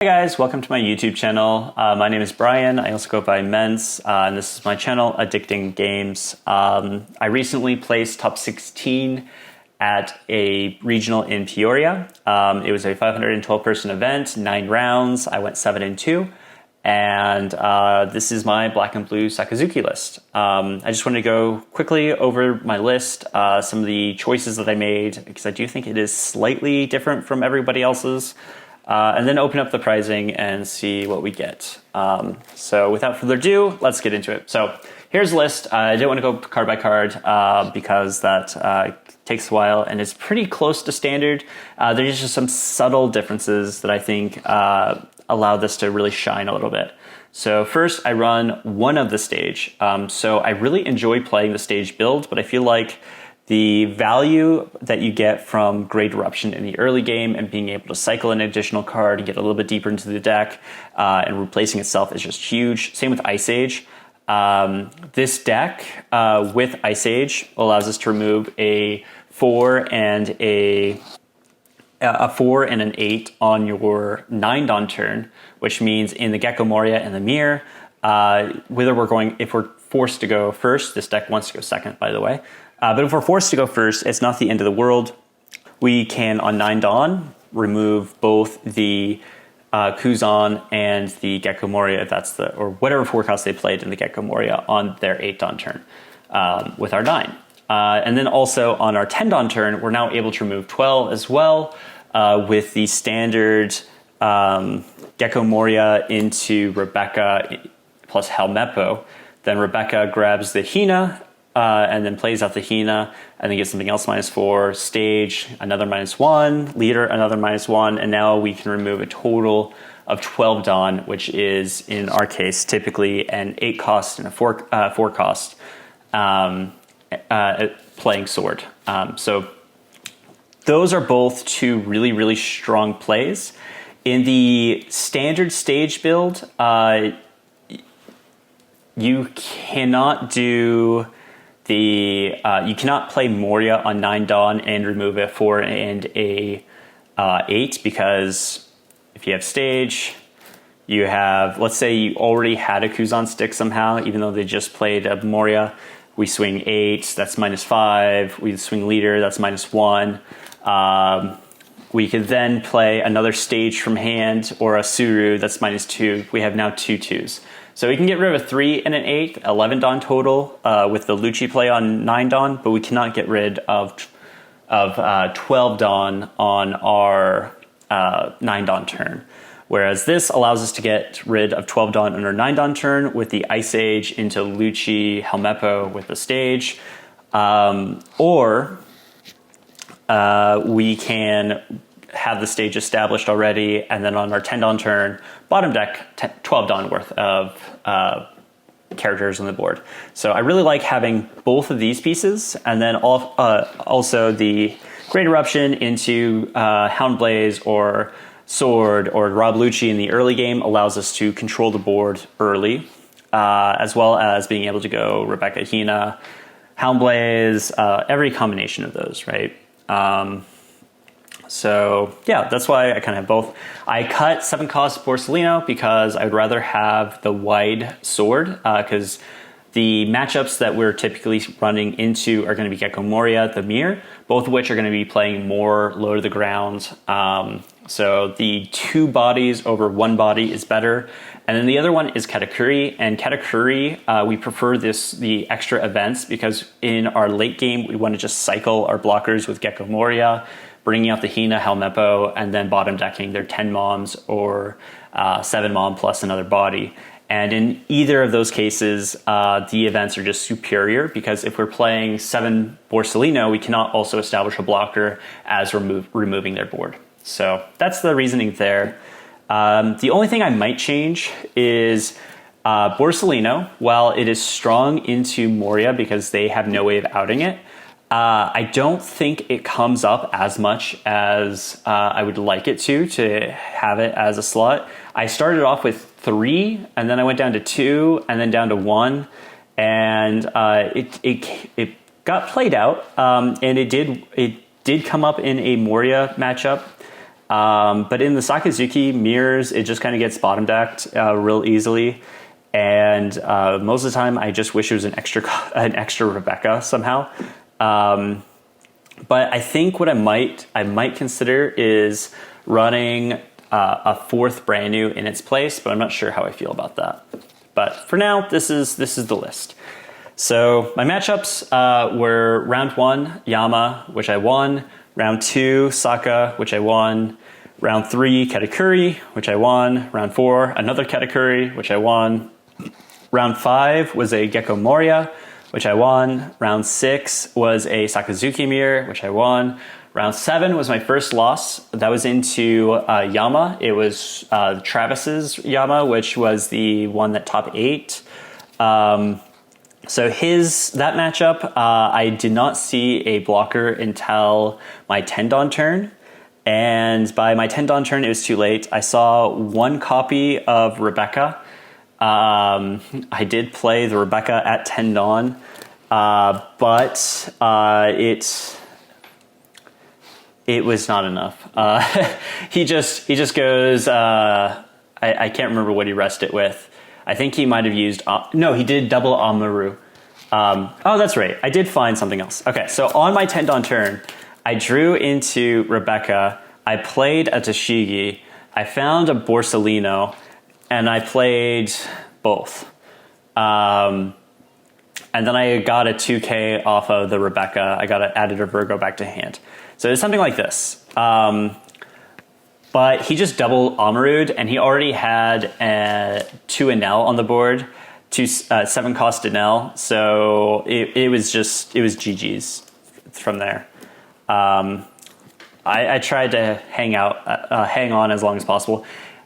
Hey guys, welcome to my YouTube channel. My name is Brian. I also go by Mens, and this is my channel, Addicting Games. I recently placed top 16 at a regional in Peoria. It was a 512 person event, 9 rounds. I went 7-2, and this is my black and blue Sakazuki list. I just wanted to go quickly over my list, some of the choices that I made, because I do think it is slightly different from everybody else's. And then open up the pricing and see what we get. So without further ado, let's get into it. So here's the list. I didn't want to go card by card because that takes a while and it's pretty close to standard. There's just some subtle differences that I think allow this to really shine a little bit. So first I run one of the stage. So I really enjoy playing the stage build, but I feel like the value that you get from Great Eruption in the early game and being able to cycle an additional card and get a little bit deeper into the deck and replacing itself is just huge. Same with Ice Age. This deck with Ice Age allows us to remove a 4 and an 8 on your 9-Dawn turn, which means in the Gecko Moria and the Mirror, if we're forced to go first, this deck wants to go second, by the way. But if we're forced to go first, it's not the end of the world. We can, on 9-Dawn, remove both the Kuzan and the Gecko Moria, if that's or whatever forecast they played in the Gecko Moria on their 8-Dawn turn with our 9. And then also on our 10-Dawn turn, we're now able to remove 12 as well with the standard Gecko Moria into Rebecca plus Helmeppo. Then Rebecca grabs the Hina, and then plays out the Hina, and then gets something else -4, stage, another -1, leader, another -1, and now we can remove a total of 12 Dawn, which is, in our case, typically an 8 cost and a 4 cost playing sword. So those are both two really, really strong plays. In the standard stage build, you cannot do you cannot play Moria on 9-Dawn and remove a 4 and a 8, because if you have stage, you have, let's say you already had a Kuzan stick somehow, even though they just played a Moria, we swing 8, that's -5, we swing leader, that's -1. We could then play another stage from hand or a Suru, that's -2. We have now 2 2s. So we can get rid of a 3 and an 8, 11 Dawn total with the Lucci play on 9-Dawn, but we cannot get rid of 12 Dawn on our 9-Dawn turn. Whereas this allows us to get rid of 12 Dawn on our 9-Dawn turn with the Ice Age into Lucci, Helmeppo with the stage. Or we can have the stage established already, and then on our 10-Dawn turn, bottom deck 12 Dawn worth of characters on the board. So I really like having both of these pieces, and then also the Great Eruption into Houndblaze or Sword or Rob Lucci in the early game allows us to control the board early, as well as being able to go Rebecca Hina, Houndblaze, every combination of those, right? So yeah, that's why I kind of have both. I cut 7 cost Borsellino because I would rather have the wide sword, because the matchups that we're typically running into are going to be Gecko Moria, the Mirror, both of which are going to be playing more low to the ground. So the 2 bodies over 1 body is better. And then the other one is Katakuri, and Katakuri, we prefer the extra events because in our late game, we want to just cycle our blockers with Gecko Moria, bringing out the Hina, Helmeppo, and then bottom decking their 10 moms or 7 mom plus another body. And in either of those cases, the events are just superior, because if we're playing 7 Borsellino, we cannot also establish a blocker as we're removing their board. So that's the reasoning there. The only thing I might change is Borsellino, while it is strong into Moria because they have no way of outing it, I don't think it comes up as much as I would like it to have it as a slot. I started off with 3, and then I went down to 2, and then down to 1, and it got played out, and it did come up in a Moria matchup, But in the Sakazuki mirrors, it just kind of gets bottom decked real easily. And most of the time, I just wish it was an extra Rebecca somehow. But I think what I might consider is running a fourth brand new in its place, but I'm not sure how I feel about that. But for now, this is the list. So my matchups were round 1, Yama, which I won. Round 2, Saka, which I won. Round 3, Katakuri, which I won. Round 4, another Katakuri, which I won. Round 5 was a Gecko Moria, which I won. Round 6 was a Sakazuki mirror, which I won. Round 7 was my first loss. That was into Yama. It was Travis's Yama, which was the one that top 8. So that matchup, I did not see a blocker until my Tendon turn. And by my Tendon turn, it was too late. I saw one copy of Rebecca. I did play the Rebecca at Tendon, but it was not enough. He just goes, I can't remember what he rested it with. I think he might have used, no, he did double Amaru. Oh, that's right. I did find something else. Okay, so on my Tendon turn, I drew into Rebecca. I played a Tashigi. I found a Borsalino, and I played both. And then I got a 2K off of the Rebecca. I added a Virgo back to hand. So it's something like this. But he just double Amaru'd, and he already had 2 Enel on the board, 7 cost Enel. So it was GG's from there. I tried to hang on as long as possible.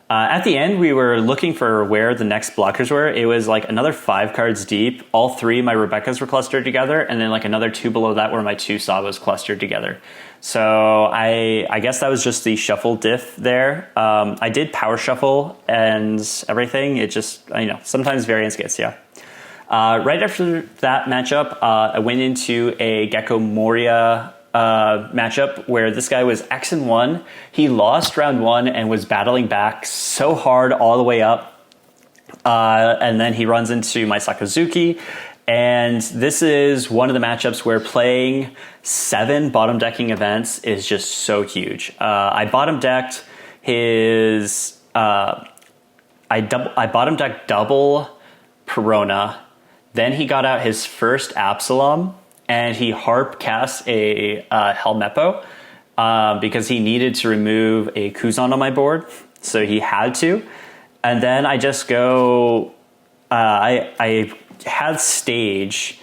At the end, we were looking for where the next blockers were. It was like another 5 cards deep. All 3 of my Rebeccas were clustered together, and then like another 2 below that were my 2 Sabas clustered together. So I guess that was just the shuffle diff there. I did power shuffle and everything. It just, sometimes variance gets you. Right after that matchup, I went into a Gecko Moria matchup where this guy was X-1. He lost round 1 and was battling back so hard all the way up. And then he runs into my Sakazuki. And this is one of the matchups where playing 7 bottom decking events is just so huge. I bottom decked his, I bottom decked double Perona. Then he got out his first Absalom, and he harp cast a Helmeppo because he needed to remove a Kuzan on my board, so he had to. And then I just go, I had stage,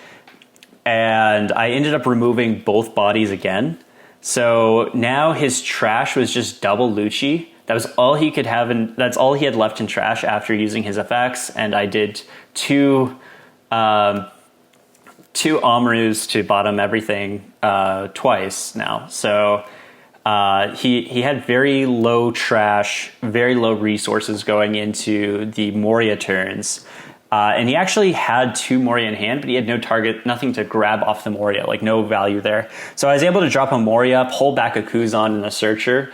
and I ended up removing both bodies again. So now his trash was just double Lucci. That was all he could have, and that's all he had left in trash after using his effects. And I did two Amarus to bottom everything twice now. So he had very low trash, very low resources going into the Moria turns. And he actually had 2 Moria in hand, but he had no target, nothing to grab off the Moria, like no value there. So I was able to drop a Moria, pull back a Kuzan and a Searcher,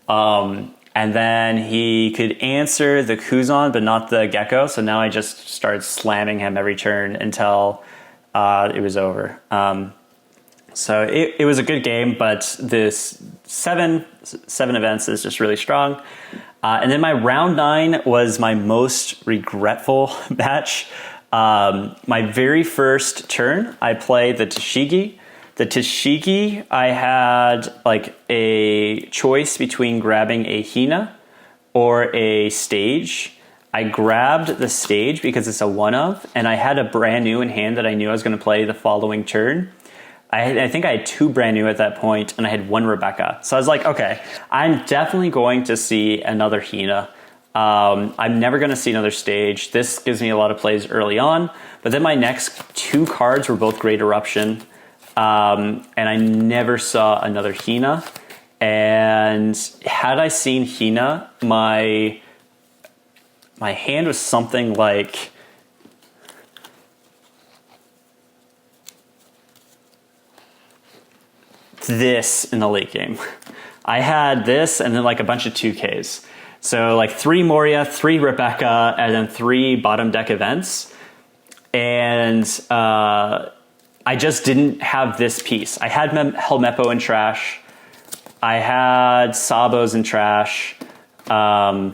and then he could answer the Kuzan, but not the Gecko. So now I just started slamming him every turn until it was over. So it was a good game, but this seven events is just really strong. And then my round 9 was my most regretful match. My very first turn, I played the Tashigi. The Tashigi, I had like a choice between grabbing a Hina or a stage. I grabbed the stage because it's a one of, and I had a brand new in hand that I knew I was going to play the following turn. I think I had 2 brand new at that point, and I had 1 Rebecca. So I was like, okay, I'm definitely going to see another Hina. I'm never going to see another stage. This gives me a lot of plays early on. But then my next 2 cards were both Great Eruption, and I never saw another Hina. And had I seen Hina, my hand was something like this in the late game. I had this and then like a bunch of 2Ks. So like 3 Moria, 3 Rebecca, and then 3 bottom deck events. And I just didn't have this piece. I had Helmeppo in trash. I had Sabos in trash. I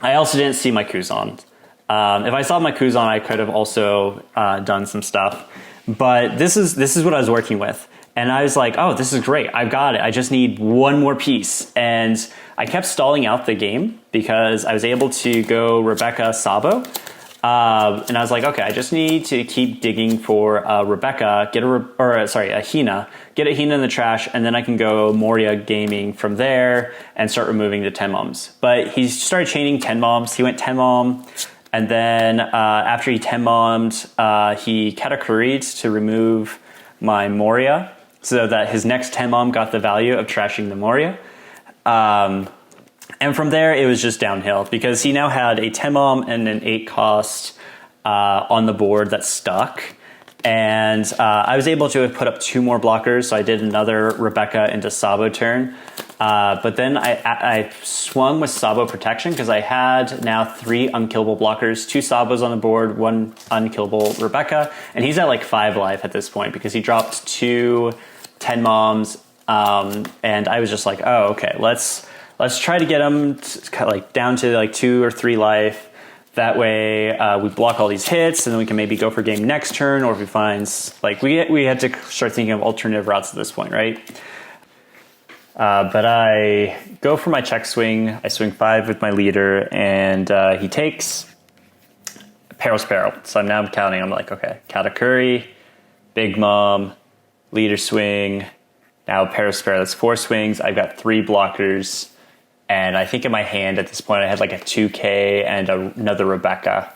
also didn't see my Kuzan. If I saw my Kuzan, I could have also done some stuff. But this is what I was working with. And I was like, oh, this is great. I've got it. I just need one more piece. And I kept stalling out the game because I was able to go Rebecca Sabo. And I was like, okay, I just need to keep digging for Rebecca, get a Hina, get a Hina in the trash, and then I can go Moria gaming from there and start removing the 10 moms. But he started chaining 10 moms. He went 10 mom, and then after he 10 mommed, he Katakuri'd to remove my Moria so that his next 10 mom got the value of trashing the Moria. And from there, it was just downhill because he now had a 10 mom and an 8 cost on the board that stuck. And I was able to put up 2 more blockers. So I did another Rebecca into Sabo turn. But then I swung with Sabo protection because I had now 3 unkillable blockers, 2 Sabos on the board, 1 unkillable Rebecca. And he's at like 5 life at this point because he dropped 2 10 moms. And I was just like, oh, okay, let's try to get him like down to like 2 or 3 life. That way we block all these hits and then we can maybe go for game next turn, or if he finds, like we had to start thinking of alternative routes at this point, right? But I go for my check swing. I swing 5 with my leader and he takes Peril Sparrow. So I'm counting. I'm like, okay, Katakuri, Big Mom, leader swing, now Peril Sparrow. That's 4 swings. I've got 3 blockers. And I think in my hand at this point, I had like a 2K and another Rebecca.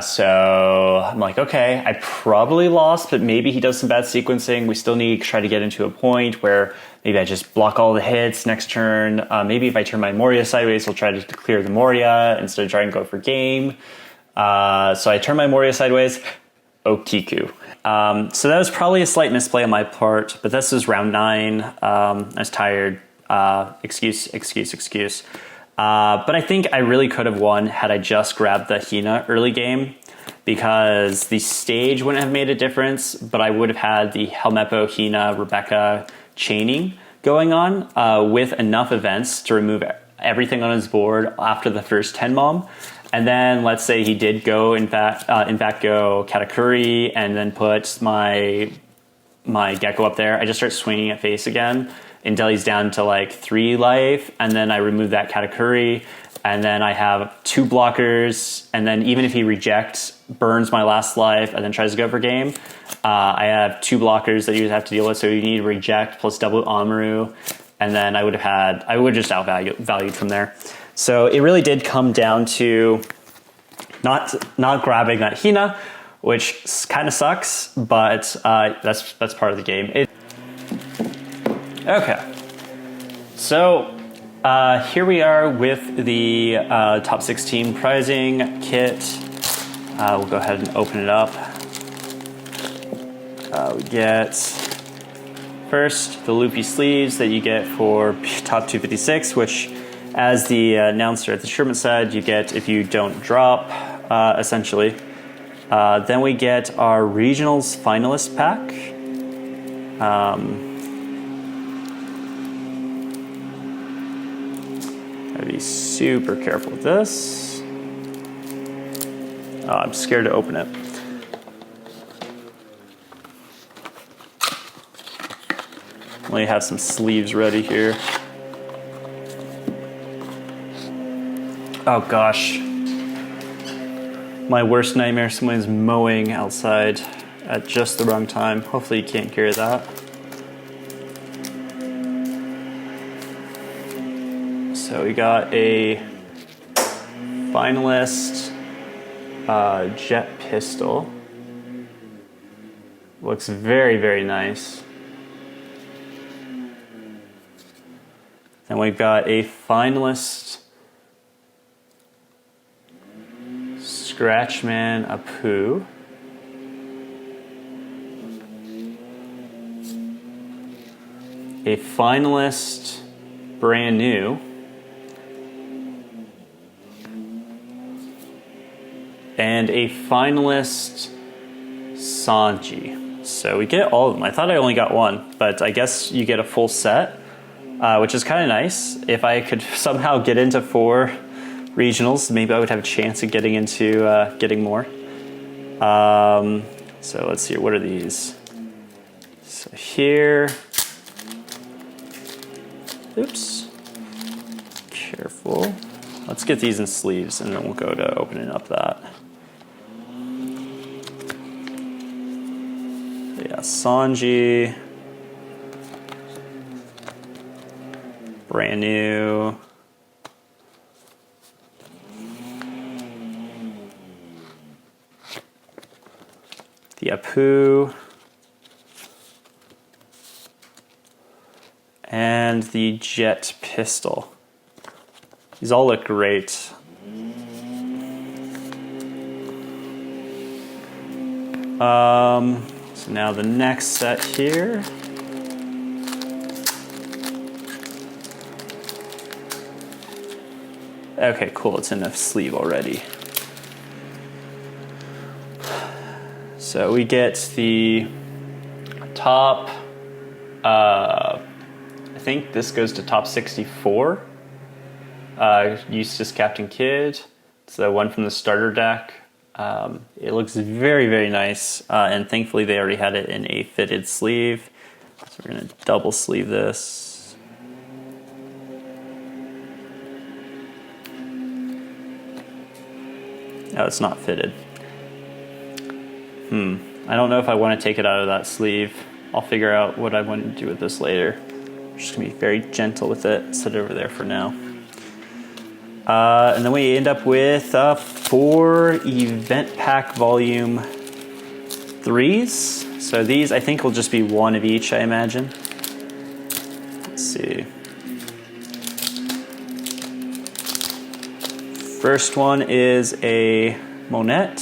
So I'm like, okay, I probably lost, but maybe he does some bad sequencing. We still need to try to get into a point where maybe I just block all the hits next turn. Maybe if I turn my Moria sideways, he'll try to clear the Moria instead of trying to go for game. So I turn my Moria sideways. Okiku. So that was probably a slight misplay on my part, but this was round 9. I was tired. Excuse. But I think I really could have won had I just grabbed the Hina early game, because the stage wouldn't have made a difference, but I would have had the Helmeppo, Hina, Rebecca chaining going on with enough events to remove everything on his board after the first 10 mom. And then let's say he did go, in fact go Katakuri and then put my Gecko up there. I just start swinging at face again until he's down to like 3 life, and then I remove that Katakuri, and then I have 2 blockers, and then even if he rejects, burns my last life, and then tries to go for game, I have 2 blockers that you have to deal with, so you need to reject plus double Amaru, and then I would just outvalued from there. So it really did come down to not grabbing that Hina, which kind of sucks, but that's part of the game. Okay, so here we are with the top 16 prizing kit. We'll go ahead and open it up. We get first the loopy sleeves that you get for top 256, which, as the announcer at the tournament said, you get if you don't drop, essentially. Then we get our regionals finalist pack. Gotta be super careful with this. Oh, I'm scared to open it. We have some sleeves ready here. Oh gosh. My worst nightmare, someone's mowing outside at just the wrong time. Hopefully you can't hear that. So we got a finalist jet pistol. Looks very, very nice. Then we've got a finalist Scratchman Apu. A finalist brand new. And a finalist, Sanji. So we get all of them. I thought I only got one, but I guess you get a full set, which is kind of nice. If I could somehow get into 4 regionals, maybe I would have a chance of getting into getting more. So let's see, what are these? So here, oops, careful. Let's get these in sleeves and then we'll go to opening up that. Yeah, Sanji, brand new. The Apu. And the Jet Pistol. These all look great. So now the next set here. Okay, cool, it's in the sleeve already. So we get the top, I think this goes to top 64. Eustace Captain Kidd. It's the one from the starter deck. It looks very, very nice, and thankfully they already had it in a fitted sleeve. So we're going to double sleeve this. No, it's not fitted. I don't know if I want to take it out of that sleeve. I'll figure out what I want to do with this later. I'm just going to be very gentle with it. Set it over there for now. And then we end up with 4 event pack volume 3s. So these I think will just be one of each, I imagine. Let's see. First one is a Monette.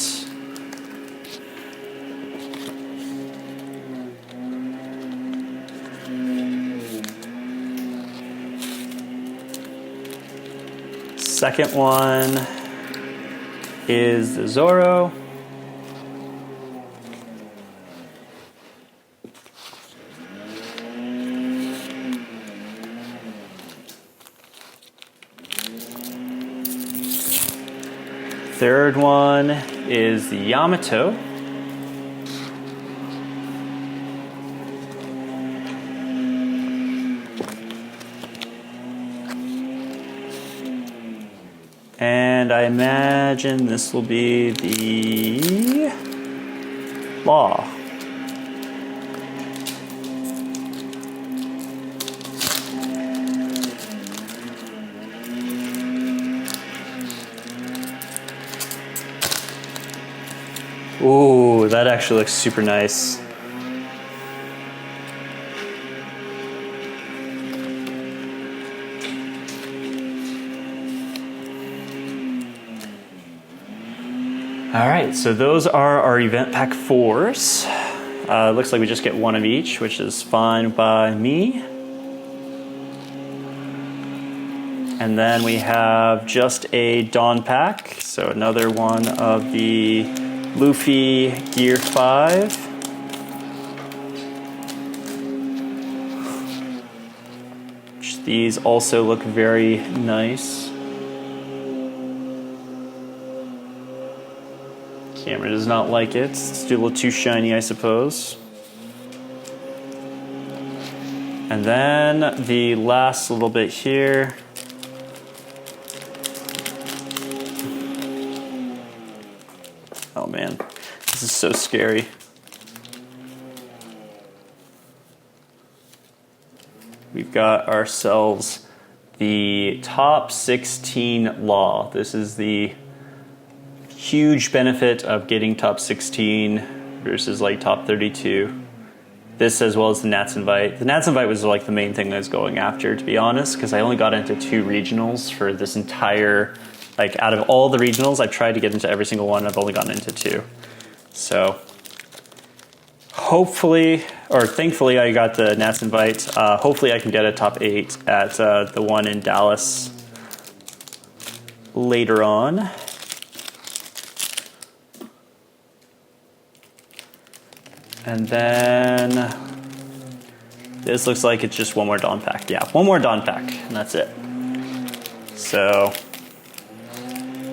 Second one is the Zoro. Third one is the Yamato. And I imagine this will be the Law. Ooh, that actually looks super nice. All right, so those are our event pack 4s. Looks like we just get one of each, which is fine by me. And then we have just a Dawn pack, so another one of the Luffy Gear 5. These also look very nice. Camera does not like it. It's still a little too shiny, I suppose. And then the last little bit here. Oh man, this is so scary. We've got ourselves the top 16 Law. This is the huge benefit of getting top 16 versus like top 32. This as well as the Nats Invite. The Nats Invite was like the main thing I was going after, to be honest, because I only got into 2 regionals for this entire, like out of all the regionals, I've tried to get into every single one, I've only gotten into 2. So hopefully, or thankfully, I got the Nats invite. Hopefully I can get a top 8 at the one in Dallas later on. And then this looks like it's just one more Dawn pack. Yeah, one more Dawn pack, and that's it. So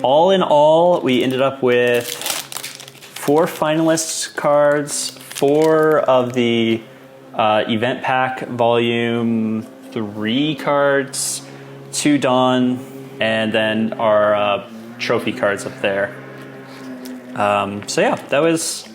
all in all, we ended up with 4 finalist cards, 4 of the event pack volume 3 cards, 2 Dawn, and then our trophy cards up there. So yeah, that was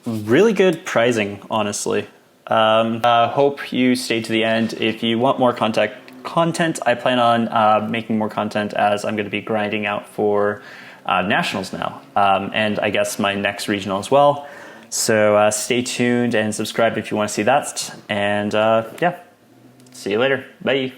really good pricing, honestly. Hope you stayed to the end. If you want more content, I plan on making more content as I'm going to be grinding out for nationals now, and I guess my next regional as well. So stay tuned and subscribe if you want to see that. And yeah, see you later. Bye.